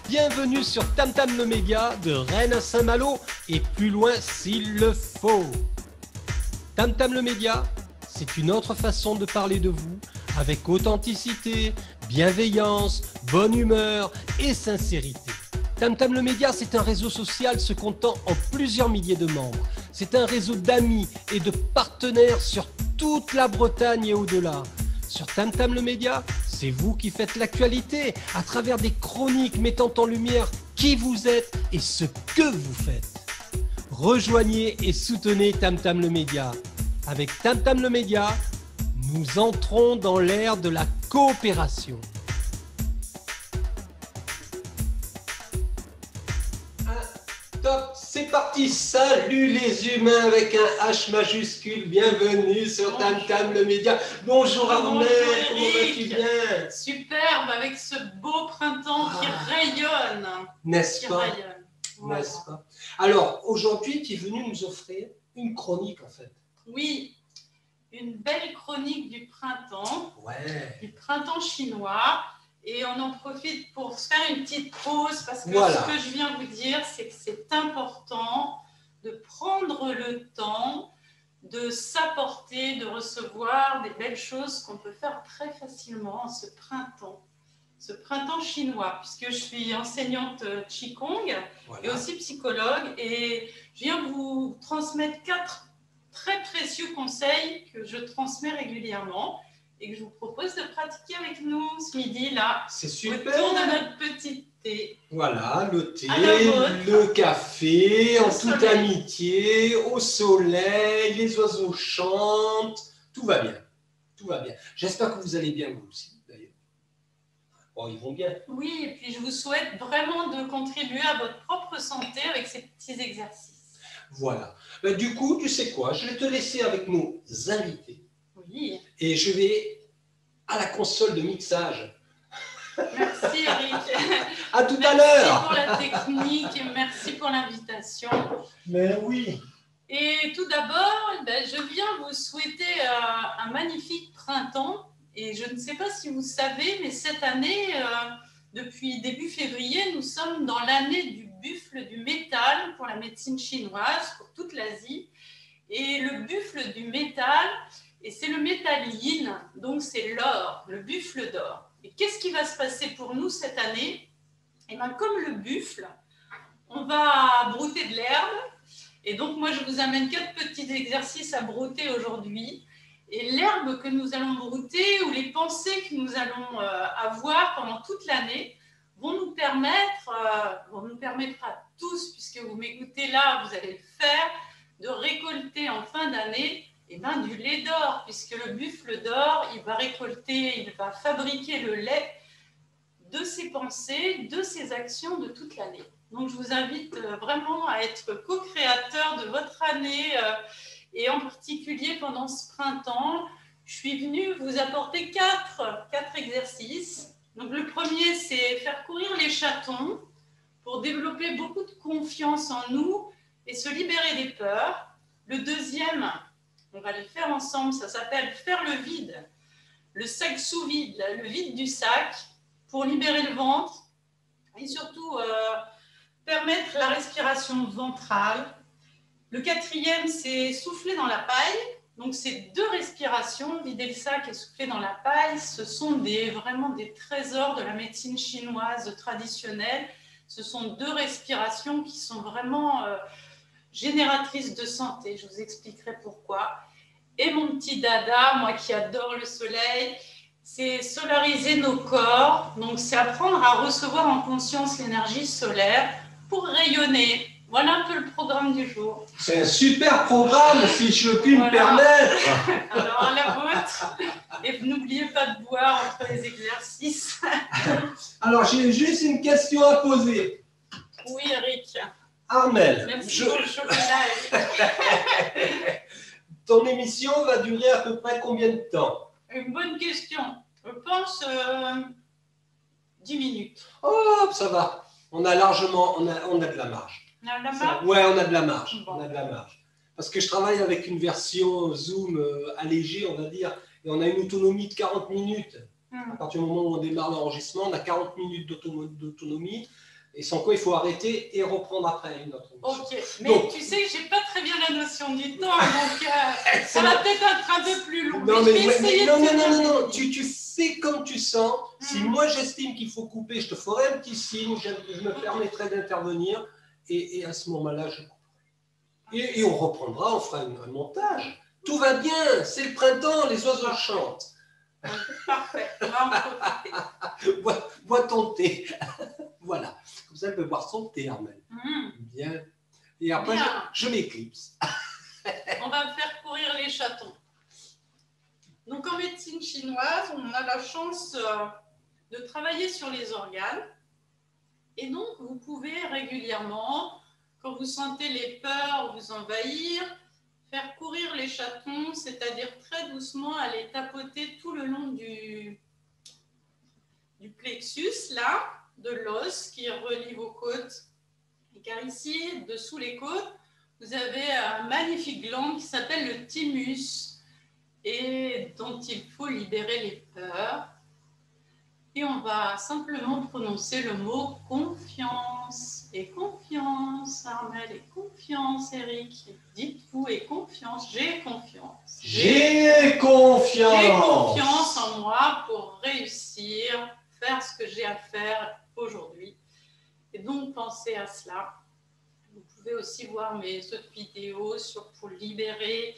Bienvenue sur Tam Tam le Média, de Rennes à Saint-Malo et plus loin s'il le faut. Tam Tam le Média, c'est une autre façon de parler de vous, avec authenticité, bienveillance, bonne humeur et sincérité. Tam Tam le Média, c'est un réseau social se comptant en plusieurs milliers de membres. C'est un réseau d'amis et de partenaires sur toute la Bretagne et au-delà. Sur Tam Tam le Média, c'est vous qui faites l'actualité à travers des chroniques mettant en lumière qui vous êtes et ce que vous faites. Rejoignez et soutenez Tam Tam le Média. Avec Tam Tam le Média, nous entrons dans l'ère de la coopération. Top, c'est parti. Salut les humains avec un H majuscule. Bienvenue sur Tam Tam le Média. Bonjour Armel, comment vas-tu bien? Superbe, avec ce beau printemps qui rayonne. N'est-ce pas? Voilà. N'est-ce pas? Alors, aujourd'hui, tu es venu nous offrir une chronique en fait. Oui, une belle chronique du printemps chinois. Et on en profite pour se faire une petite pause parce que Voilà. Ce que je viens vous dire, c'est que c'est important de prendre le temps de s'apporter, de recevoir des belles choses qu'on peut faire très facilement en ce printemps chinois, puisque je suis enseignante Qigong et aussi psychologue, et je viens vous transmettre 4 très précieux conseils que je transmets régulièrement et que je vous propose de pratiquer avec nous ce midi-là. C'est super. Autour de notre petit thé. Voilà, le thé, À la vôtre. le café, en Au toute soleil. amitié, au soleil, les oiseaux chantent, tout va bien. Tout va bien. J'espère que vous allez bien vous aussi, d'ailleurs. Bon, ils vont bien. Oui, et puis je vous souhaite vraiment de contribuer à votre propre santé avec ces petits exercices. Voilà. Ben, du coup, tu sais quoi? Je vais te laisser avec nos invités. Oui, Et je vais à la console de mixage. merci Eric. À tout à Merci l'heure. pour la technique et merci pour l'invitation. Mais oui. Et tout d'abord, je viens vous souhaiter un magnifique printemps. Et je ne sais pas si vous savez, mais cette année, depuis début février, nous sommes dans l'année du buffle du métal pour la médecine chinoise, pour toute l'Asie. Et le buffle du métal, et c'est le métal yin, donc c'est l'or, le buffle d'or. Et qu'est-ce qui va se passer pour nous cette année? Et bien, comme le buffle, on va brouter de l'herbe. Et donc, moi, je vous amène 4 petits exercices à brouter aujourd'hui. Et l'herbe que nous allons brouter ou les pensées que nous allons avoir pendant toute l'année vont nous permettre à tous, puisque vous m'écoutez là, vous allez le faire, de récolter en fin d'année du lait d'or, puisque le buffle d'or, il va fabriquer le lait de ses pensées, de ses actions de toute l'année. Donc, je vous invite vraiment à être co-créateur de votre année et en particulier pendant ce printemps. Je suis venue vous apporter 4 exercices. Donc, le premier, c'est faire courir les chatons pour développer beaucoup de confiance en nous et se libérer des peurs. Le deuxième, on va le faire ensemble, ça s'appelle faire le vide, le sac sous vide, le vide du sac pour libérer le ventre et surtout permettre la respiration ventrale. Le quatrième, c'est souffler dans la paille. Donc, c'est 2 respirations, vider le sac et souffler dans la paille. Ce sont vraiment des trésors de la médecine chinoise traditionnelle. Ce sont 2 respirations qui sont vraiment génératrices de santé. Je vous expliquerai pourquoi. Et mon petit dada, moi qui adore le soleil, c'est solariser nos corps. Donc, c'est apprendre à recevoir en conscience l'énergie solaire pour rayonner. Voilà un peu le programme du jour. C'est un super programme, si je puis me permettre. Alors, à la vôtre. Et n'oubliez pas de boire entre les exercices. Alors, j'ai juste une question à poser. Oui, Eric. Armel, Merci pour le chocolat. ton émission va durer à peu près combien de temps? Une bonne question. Je pense 10 minutes. Oh, ça va. On a largement, on a de la marge. On a la marque? Ouais, on a de la marge. Bon. On a de la marge. Parce que je travaille avec une version Zoom allégée, on va dire, et on a une autonomie de 40 minutes. À partir du moment où on démarre l'enregistrement, on a 40 minutes d'autonomie, et sans quoi il faut arrêter et reprendre après une autre émission. Ok, mais donc, tu sais que je n'ai pas très bien la notion du temps, donc ça va peut-être être un peu plus long. Non, non, tu fais comme tu sens. Si moi j'estime qu'il faut couper, je te ferai un petit signe, je me permettrai d'intervenir, et à ce moment-là, je couperai. Et on reprendra, on fera un montage. Tout va bien, c'est le printemps, les oiseaux chantent. Parfait, bois ton thé. Voilà, comme ça elle peut boire son thé, Armelle. Bien. Et après, je m'éclipse. On va faire courir les chatons. Donc en médecine chinoise, on a la chance de travailler sur les organes. Et donc, vous pouvez régulièrement, quand vous sentez les peurs vous envahir, faire courir les chatons, c'est-à-dire très doucement aller tapoter tout le long du plexus, là, de l'os qui relie vos côtes. Et car ici, dessous les côtes, vous avez un magnifique gland qui s'appelle le thymus et dont il faut libérer les peurs. Et on va simplement prononcer le mot confiance. Et confiance, Armelle, et confiance, Eric. Dites-vous, et confiance, j'ai confiance. J'ai confiance. J'ai confiance en moi pour réussir, faire ce que j'ai à faire aujourd'hui. Et donc, pensez à cela. Vous pouvez aussi voir mes autres vidéos pour libérer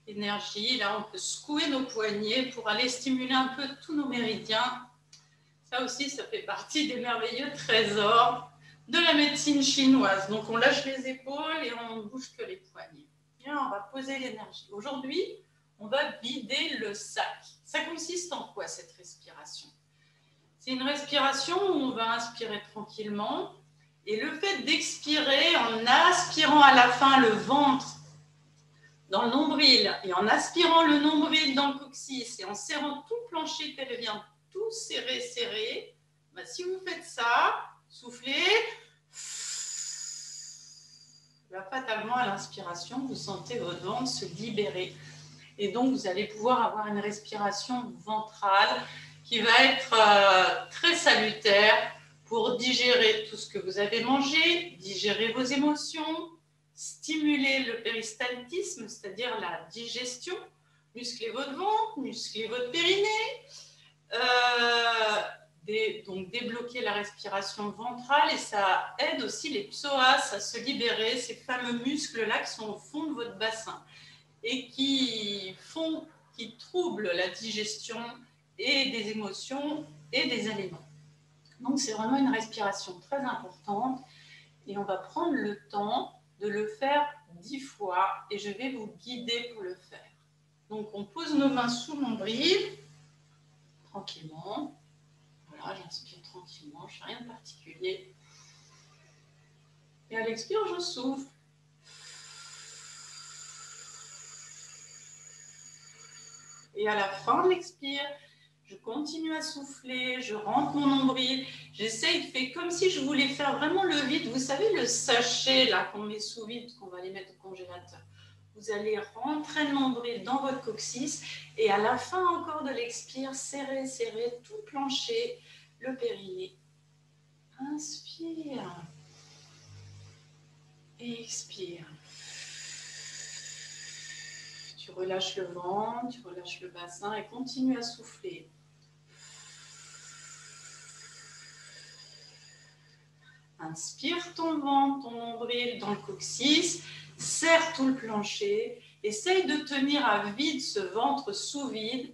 l'énergie. Là, on peut secouer nos poignets pour aller stimuler un peu tous nos méridiens. Ça aussi, ça fait partie des merveilleux trésors de la médecine chinoise. Donc, on lâche les épaules et on ne bouge que les poignets. Et on va poser l'énergie. Aujourd'hui, on va vider le sac. Ça consiste en quoi, cette respiration? C'est une respiration où on va inspirer tranquillement. Et le fait d'expirer en aspirant à la fin le ventre dans le nombril et en aspirant le nombril dans le coccyx et en serrant tout le plancher pelvien, tout serré, ben, si vous faites ça, soufflez, ben, fatalement à l'inspiration, vous sentez votre ventre se libérer. Et donc, vous allez pouvoir avoir une respiration ventrale qui va être très salutaire pour digérer tout ce que vous avez mangé, digérer vos émotions, stimuler le péristaltisme, c'est-à-dire la digestion, muscler votre ventre, muscler votre périnée, donc débloquer la respiration ventrale, et ça aide aussi les psoas à se libérer, ces fameux muscles-là qui sont au fond de votre bassin et qui troublent la digestion et des émotions et des aliments. Donc c'est vraiment une respiration très importante et on va prendre le temps de le faire 10 fois et je vais vous guider pour le faire. Donc on pose nos mains sous le nombril, tranquillement. Voilà, j'inspire tranquillement, je ne fais rien de particulier. Et à l'expire, je souffle. Et à la fin de l'expire, je continue à souffler, je rentre mon nombril, j'essaye de faire comme si je voulais faire vraiment le vide. Vous savez, le sachet là qu'on met sous vide, qu'on va les mettre au congélateur. Vous allez rentrer le nombril dans votre coccyx et à la fin encore de l'expire, serrez tout le plancher, le périnée. Inspire. Et expire. Tu relâches le ventre, tu relâches le bassin et continue à souffler. Inspire ton ventre, ton nombril dans le coccyx, serre tout le plancher, essaye de tenir à vide ce ventre sous vide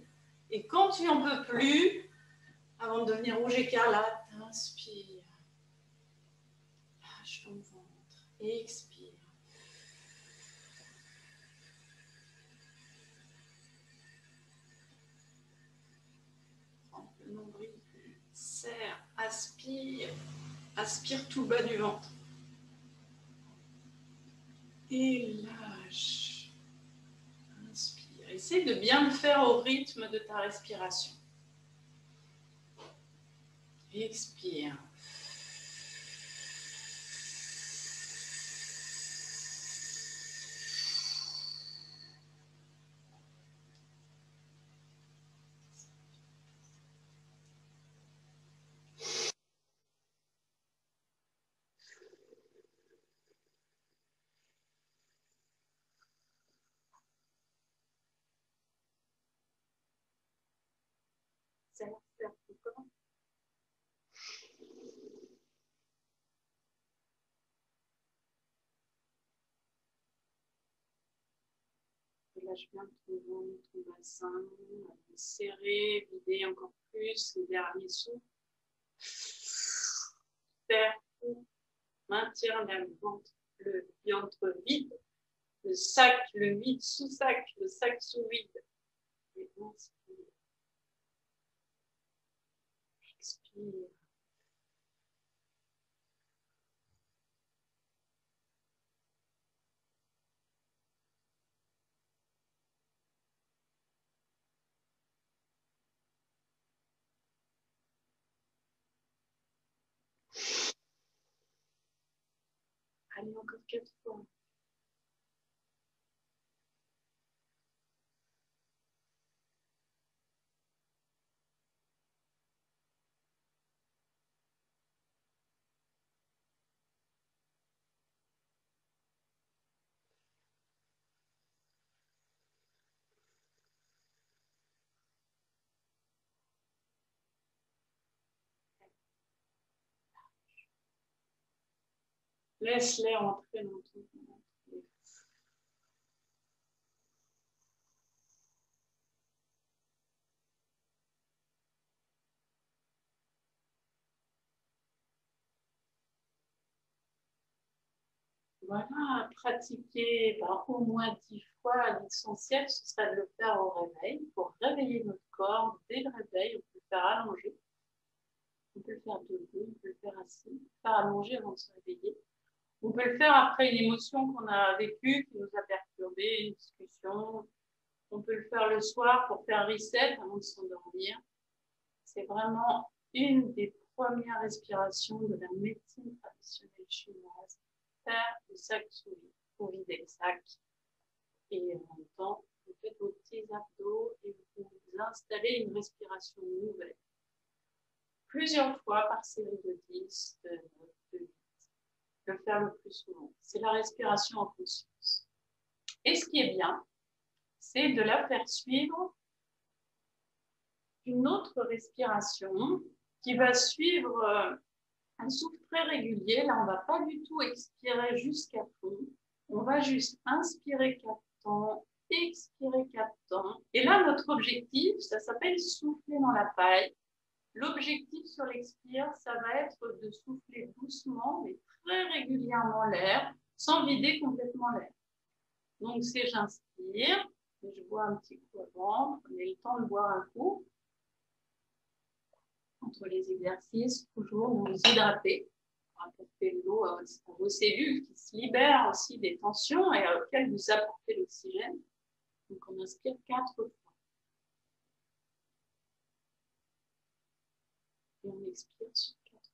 et quand tu n'en peux plus, avant de devenir rouge écarlate, inspire, lâche ton ventre et expire. Prends le nombril, serre, aspire. Aspire tout le bas du ventre. Et lâche. Inspire. Essaye de bien le faire au rythme de ta respiration. Expire. serre ton corps. Relâche bien ton ventre, ton bassin, serrer, vider encore plus les derniers souffles. Faire tout, maintenir le ventre vide, le sac, le vide sous sac, le sac sous vide. Et inspire. Expire. Allez, encore 4 fois. Laisse-les entrer dans ton ventre. Voilà, pratiquer au moins 10 fois. L'essentiel, ce serait de le faire au réveil, pour réveiller notre corps dès le réveil. On peut le faire allonger, on peut le faire debout, on peut le faire assis, on peut le faire allonger avant de se réveiller. On peut le faire après une émotion qu'on a vécue, qui nous a perturbé, une discussion. On peut le faire le soir pour faire reset avant de s'endormir. C'est vraiment une des premières respirations de la médecine traditionnelle chinoise. Faire le sac sous vide, pour vider le sac. Et en même temps, vous faites vos petits abdos et vous installez une respiration nouvelle. Plusieurs fois par série de 10, de 9, de 8. Le faire le plus souvent. C'est la respiration en conscience. Et ce qui est bien, c'est de la faire suivre une autre respiration qui va suivre un souffle très régulier. Là, on ne va pas du tout expirer jusqu'à fond. On va juste inspirer 4 temps, expirer 4 temps. Et là, notre objectif, ça s'appelle souffler dans la paille. L'objectif sur l'expire, ça va être de souffler doucement, mais très régulièrement l'air, sans vider complètement l'air. Donc, c'est j'inspire, je bois un petit coup avant, prenez le temps de boire un coup. Entre les exercices, toujours vous hydrater, apporter de l'eau à vos cellules qui se libèrent aussi des tensions et auxquelles vous apportez l'oxygène. Donc, on inspire 4 fois. Et on expire sur 4.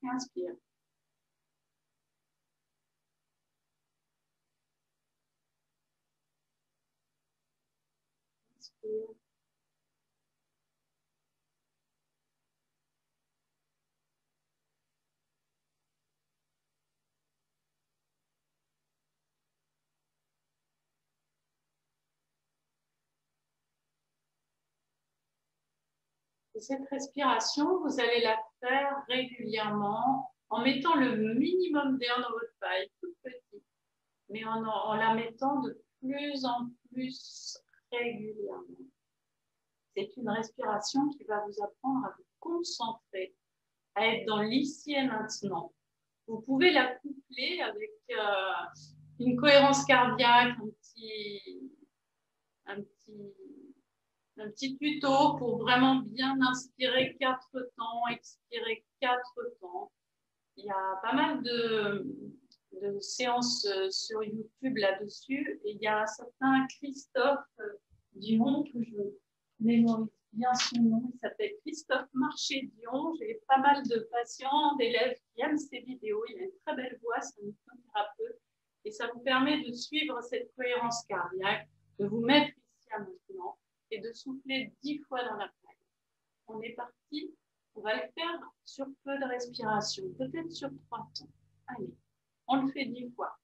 Et inspire. Inspire. Et cette respiration, vous allez la faire régulièrement en mettant le minimum d'air dans votre paille, tout petit, mais en la mettant de plus en plus régulièrement. C'est une respiration qui va vous apprendre à vous concentrer, à être dans l'ici et maintenant. Vous pouvez la coupler avec une cohérence cardiaque, un petit tuto pour vraiment bien inspirer 4 temps, expirer 4 temps. Il y a pas mal de séances sur YouTube là-dessus. Et il y a un certain Christophe Dion, que je mémorise bien son nom. Il s'appelle Christophe Marché-Dion. J'ai pas mal de patients, d'élèves qui aiment ses vidéos. Il a une très belle voix, c'est un hypnothérapeute. Et ça vous permet de suivre cette cohérence cardiaque, de vous mettre ici à maintenant et de souffler 10 fois dans la paille. On est parti. On va le faire sur peu de respiration, peut-être sur 3 temps. Allez, on le fait 10 fois.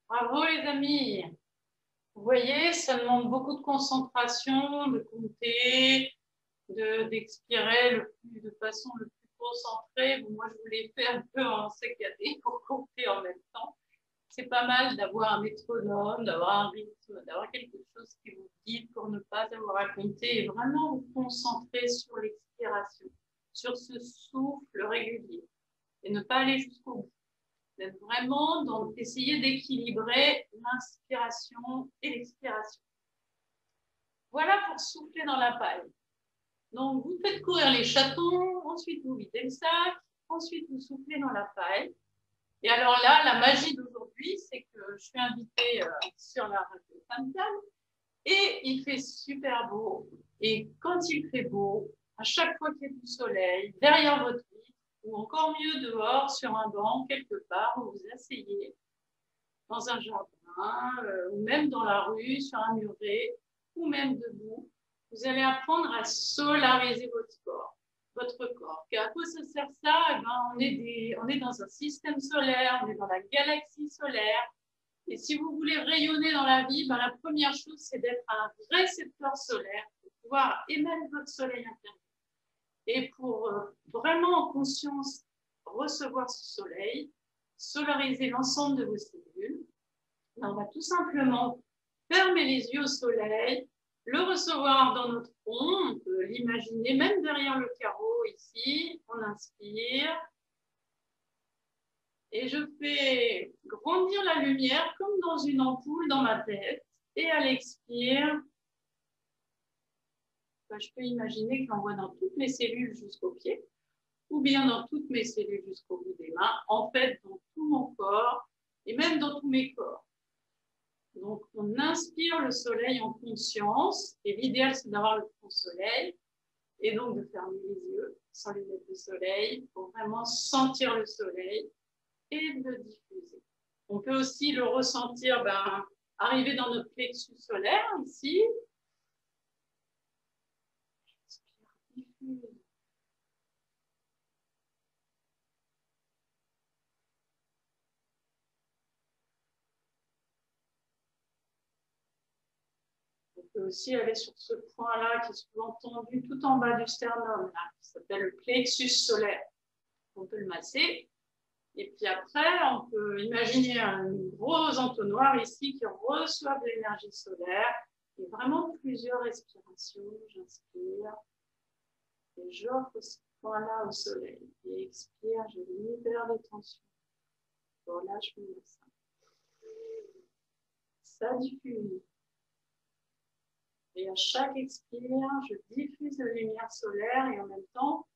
Bravo les amis. Vous voyez, ça demande beaucoup de concentration, de compter, d'expirer de façon le plus concentrée. Bon, moi, je voulais faire un peu en saccadé pour compter en même temps. C'est pas mal d'avoir un métronome, d'avoir un rythme, d'avoir quelque chose qui vous guide pour ne pas avoir à compter et vraiment vous concentrer sur l'expiration, sur ce souffle régulier et ne pas aller jusqu'au bout. Vraiment essayer d'équilibrer l'inspiration et l'expiration. Voilà pour souffler dans la paille. Donc, vous faites courir les chatons, ensuite vous videz le sac, ensuite vous soufflez dans la paille. Et alors là, la magie d'aujourd'hui, c'est que je suis invitée sur la radio Tam Tam et il fait super beau. Et quand il fait beau, à chaque fois qu'il y a du soleil, derrière votre vitre, ou encore mieux dehors, sur un banc, quelque part, où vous asseyez, dans un jardin, ou même dans la rue, sur un muret, ou même debout, vous allez apprendre à solariser votre corps. À quoi ça sert ça? Eh ben, on est dans un système solaire, on est dans la galaxie solaire. Et si vous voulez rayonner dans la vie, ben, la première chose, c'est d'être un récepteur solaire pour pouvoir émettre votre soleil intérieur. Et pour vraiment en conscience recevoir ce soleil, solariser l'ensemble de vos cellules, on va tout simplement fermer les yeux au soleil, le recevoir dans notre front, on peut l'imaginer même derrière le carreau ici, on inspire. Et je fais grandir la lumière comme dans une ampoule dans ma tête. Et à l'expire, je peux imaginer que j'envoie dans toutes mes cellules jusqu'aux pieds, ou bien dans toutes mes cellules jusqu'au bout des mains, en fait dans tout mon corps et même dans tous mes corps. Donc on inspire le soleil en conscience, et l'idéal c'est d'avoir le front soleil, et donc de fermer les yeux sans lunettes de soleil, pour vraiment sentir le soleil et le diffuser. On peut aussi le ressentir arriver dans notre plexus solaire ici. On peut aussi aller sur ce point-là qui est souvent tendu tout en bas du sternum, là, qui s'appelle le plexus solaire. On peut le masser. Et puis après, on peut imaginer un gros entonnoir ici qui reçoit de l'énergie solaire. Et vraiment plusieurs respirations. J'inspire et j'offre ce point-là au soleil. Et expire, je libère les tensions. Relâche mon bassin. Ça diffuse. Et à chaque expire, je diffuse la lumière solaire et en même temps,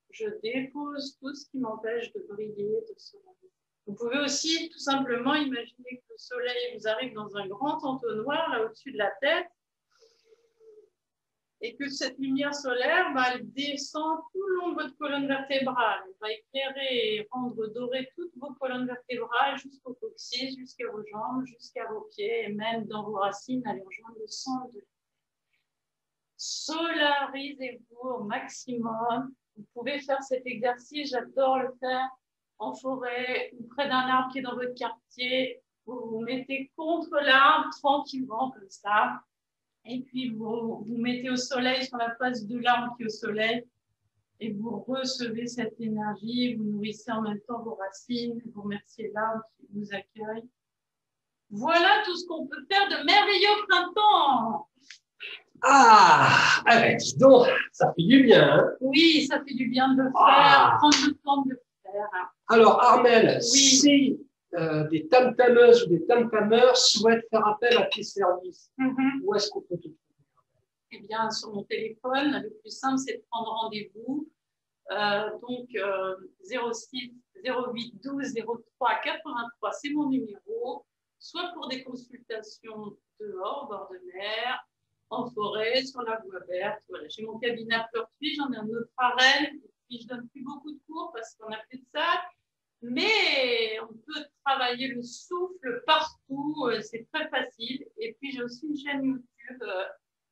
je dépose tout ce qui m'empêche de briller, de solariser. Vous pouvez aussi tout simplement imaginer que le soleil vous arrive dans un grand entonnoir là au-dessus de la tête et que cette lumière solaire, elle descend tout le long de votre colonne vertébrale. Elle va éclairer et rendre doré toutes vos colonnes vertébrales jusqu'au coccyx, jusqu'à vos jambes, jusqu'à vos pieds et même dans vos racines, aller rejoindre le centre de la terre. Solarisez-vous au maximum. Vous pouvez faire cet exercice, j'adore le faire en forêt ou près d'un arbre qui est dans votre quartier. Vous vous mettez contre l'arbre tranquillement comme ça. Et puis vous mettez au soleil, sur la face de l'arbre qui est au soleil. Et vous recevez cette énergie. Vous nourrissez en même temps vos racines. Vous remerciez l'arbre qui vous accueille. Voilà tout ce qu'on peut faire de merveilleux au printemps. Ah, Alex, donc, ça fait du bien. Hein? Oui, ça fait du bien de le faire, prendre le temps de le faire. Alors, Armelle, oui. Si des tam-tameuses ou des tam-tameurs souhaitent faire appel à tes services, où est-ce qu'on peut te trouver? Eh bien, sur mon téléphone, le plus simple, c'est de prendre rendez-vous. 06 08 12 03 83, c'est mon numéro. Soit pour des consultations dehors, au bord de mer, en forêt, sur la voie verte. Voilà, j'ai mon cabinet à Pleurtuis, j'en ai un autre à Rennes, et puis je donne plus beaucoup de cours parce qu'on a plus de ça. Mais on peut travailler le souffle partout, c'est très facile. Et puis j'ai aussi une chaîne YouTube,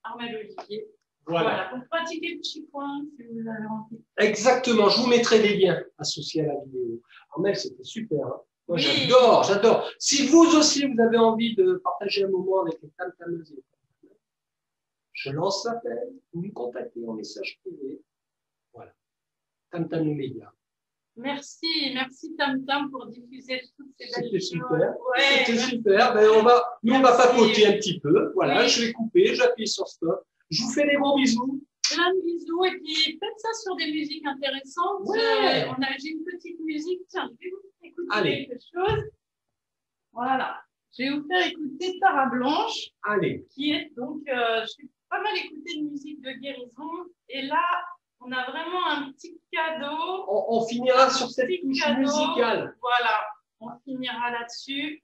Armelle Olivier. Voilà, pour pratiquer le qigong, si vous avez envie. Exactement, je vous mettrai les liens associés à la vidéo. Armelle, c'était super. Hein? Moi, Oui. j'adore. Si vous aussi, vous avez envie de partager un moment avec les tam-tameuses, je lance l'appel, vous me contactez en message privé. Voilà. Tam Tam le Média. Merci Tam Tam pour diffuser toutes ces belles C'était choses. super. Ouais, C'était super. Ben, on va papoter un petit peu. Voilà, Oui. je vais couper, j'appuie sur stop. Je vous fais des gros bisous. Plein de bisous et puis faites ça sur des musiques intéressantes. Ouais. J'ai une petite musique. Tiens, je vais vous faire écouter Allez. quelque chose. Voilà. Je vais vous faire écouter Tara Blanche, Allez. qui est donc, j'ai pas mal écouté de musique de guérison. Et là, on a vraiment un petit cadeau. On finira sur cette touche musicale. Voilà, on finira là-dessus.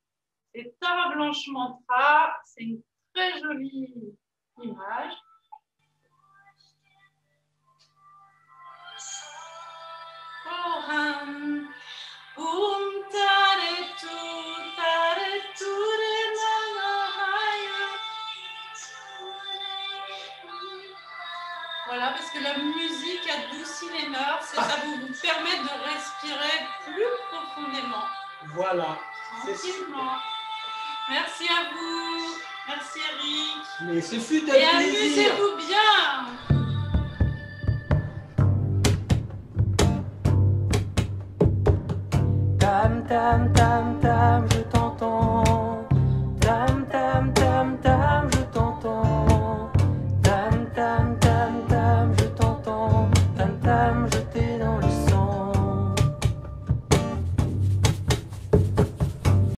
C'est Tara Blanche Mantra. C'est une très jolie image. Voilà, parce que la musique adoucit les mœurs et ça vous permet de respirer plus profondément. Voilà. Tranquillement. Merci à vous. Merci Eric. Mais ce fut un et plaisir. amusez-vous bien. Tam tam tam